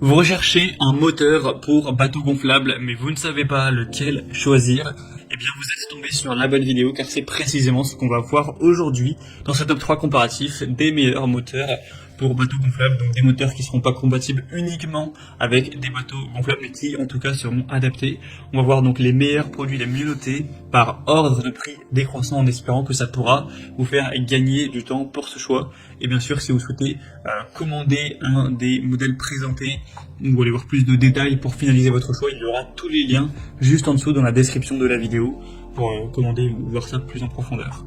Vous recherchez un moteur pour bateau gonflable, mais vous ne savez pas lequel choisir. Eh bien, vous êtes tombé sur la bonne vidéo, car c'est précisément ce qu'on va voir aujourd'hui dans ce top 3 comparatif des meilleurs moteurs pour bateaux gonflables, donc des moteurs qui ne seront pas compatibles uniquement avec des bateaux gonflables, mais qui en tout cas seront adaptés. On va voir donc les meilleurs produits les mieux notés par ordre de prix décroissant, en espérant que ça pourra vous faire gagner du temps pour ce choix. Et bien sûr, si vous souhaitez commander un des modèles présentés, ou vous voulez voir plus de détails pour finaliser votre choix, il y aura tous les liens juste en dessous dans la description de la vidéo pour commander ou voir ça plus en profondeur.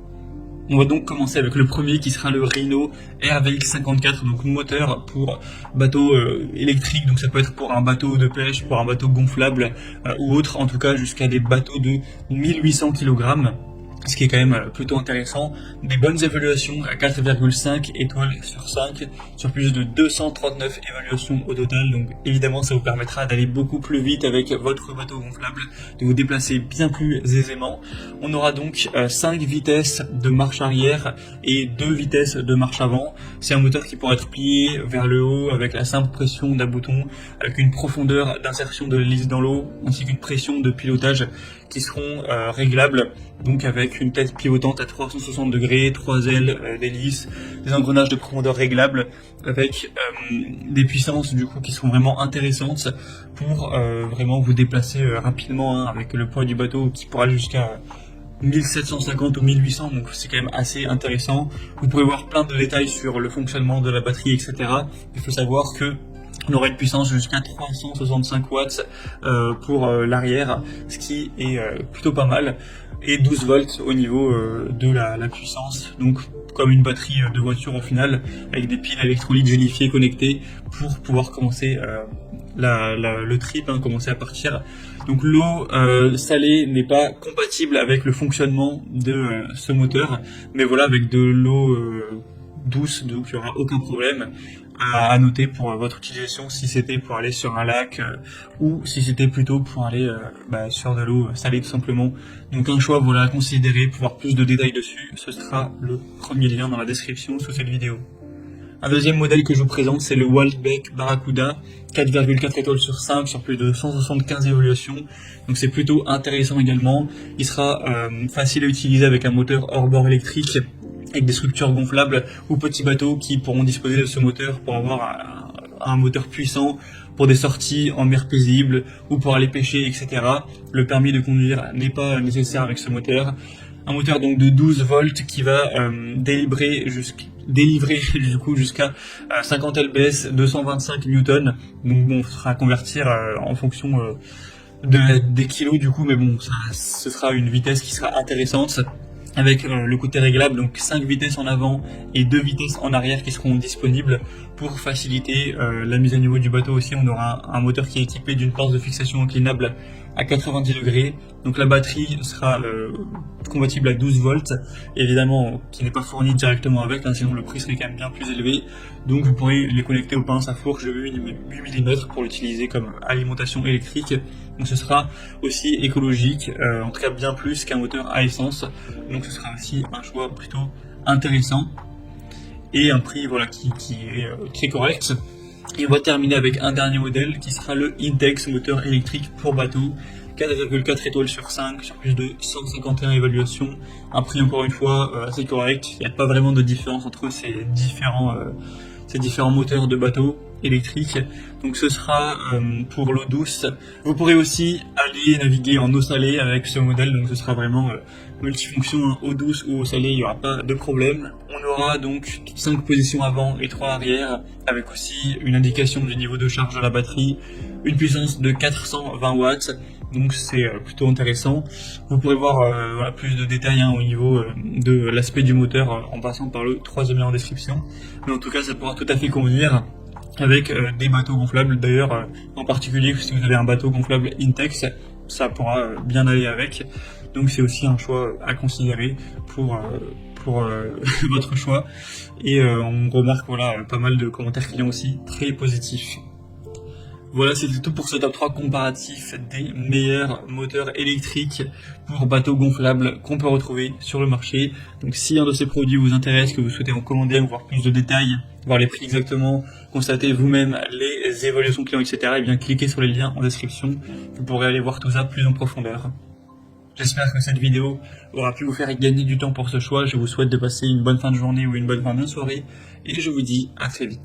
On va donc commencer avec le premier qui sera le Rhino RVX54, donc moteur pour bateau électrique, donc ça peut être pour un bateau de pêche, pour un bateau gonflable ou autre, en tout cas jusqu'à des bateaux de 1800 kg. Ce qui est quand même plutôt intéressant. Des bonnes évaluations à 4,5 étoiles sur 5, sur plus de 239 évaluations au total. Donc évidemment, ça vous permettra d'aller beaucoup plus vite avec votre bateau gonflable, de vous déplacer bien plus aisément. On aura donc 5 vitesses de marche arrière et 2 vitesses de marche avant. C'est un moteur qui pourra être plié vers le haut avec la simple pression d'un bouton, avec une profondeur d'insertion de l'hélice dans l'eau, ainsi qu'une pression de pilotage qui seront réglables, donc avec une tête pivotante à 360 degrés, 3 ailes d'hélice, des engrenages de profondeur réglables, avec des puissances du coup qui seront vraiment intéressantes pour vraiment vous déplacer rapidement, avec le poids du bateau qui pourra aller jusqu'à 1750 ou 1800, donc c'est quand même assez intéressant. Vous pourrez voir plein de détails sur le fonctionnement de la batterie, etc. Il faut savoir que on aura une puissance jusqu'à 365 watts pour l'arrière, ce qui est plutôt pas mal, et 12 volts au niveau de la puissance, donc comme une batterie de voiture au final, avec des piles électrolytes gélifiées connectées pour pouvoir commencer le trip, commencer à partir. Donc l'eau salée n'est pas compatible avec le fonctionnement de ce moteur, mais voilà, avec de l'eau douce, donc il n'y aura aucun problème. À noter pour votre utilisation, si c'était pour aller sur un lac ou si c'était plutôt pour aller sur de l'eau salée tout simplement. Donc un choix voilà à considérer. Pour voir plus de détails dessus, ce sera le premier lien dans la description sous cette vidéo. Un deuxième modèle que je vous présente, c'est le Waldbeck Barracuda, 4,4 étoiles sur 5 sur plus de 175 évaluations. Donc c'est plutôt intéressant également. Il sera facile à utiliser avec un moteur hors-bord électrique, avec des structures gonflables ou petits bateaux qui pourront disposer de ce moteur pour avoir un moteur puissant pour des sorties en mer paisible ou pour aller pêcher, etc. Le permis de conduire n'est pas nécessaire avec ce moteur. Un moteur donc de 12 volts qui va délivrer du coup jusqu'à 50 lbs, 225 newtons. Donc bon, ce sera à convertir en fonction des kilos du coup, mais bon, ce sera une vitesse qui sera intéressante, avec le côté réglable, donc 5 vitesses en avant et 2 vitesses en arrière qui seront disponibles pour faciliter la mise à niveau du bateau aussi. On aura un moteur qui est équipé d'une pince de fixation inclinable à 90 degrés, donc la batterie sera compatible à 12 volts, évidemment qui n'est pas fournie directement avec, sinon le prix serait quand même bien plus élevé. Donc vous pourrez les connecter aux pinces à fourche de 8 mm pour l'utiliser comme alimentation électrique. Donc ce sera aussi écologique, en tout cas bien plus qu'un moteur à essence. Donc ce sera aussi un choix plutôt intéressant et un prix voilà qui est très correct. Et on va terminer avec un dernier modèle qui sera le Intex moteur électrique pour bateau, 4,4 étoiles sur 5 sur plus de 151 évaluations. Un prix encore une fois assez correct. Il n'y a pas vraiment de différence entre ces différents moteurs de bateau électrique. Donc ce sera pour l'eau douce. Vous pourrez aussi aller naviguer en eau salée avec ce modèle, donc ce sera vraiment multifonction, eau douce ou eau salée, il n'y aura pas de problème. On aura donc 5 positions avant et 3 arrière, avec aussi une indication du niveau de charge de la batterie, une puissance de 420 watts, donc c'est plutôt intéressant. Vous pourrez voir plus de détails au niveau de l'aspect du moteur en passant par le troisième lien en description. Mais en tout cas, ça pourra tout à fait convenir avec des bateaux gonflables. D'ailleurs, en particulier si vous avez un bateau gonflable Intex, ça pourra bien aller avec. Donc c'est aussi un choix à considérer pour votre choix. Et on remarque pas mal de commentaires clients aussi très positifs. Voilà, c'est tout pour ce top 3 comparatif des meilleurs moteurs électriques pour bateaux gonflables qu'on peut retrouver sur le marché. Donc si un de ces produits vous intéresse, que vous souhaitez en commander ou voir plus de détails, voir les prix exactement, constater vous-même les évolutions clients, etc., et bien cliquez sur les liens en description, vous pourrez aller voir tout ça plus en profondeur. J'espère que cette vidéo aura pu vous faire gagner du temps pour ce choix. Je vous souhaite de passer une bonne fin de journée ou une bonne fin de soirée, et je vous dis à très vite.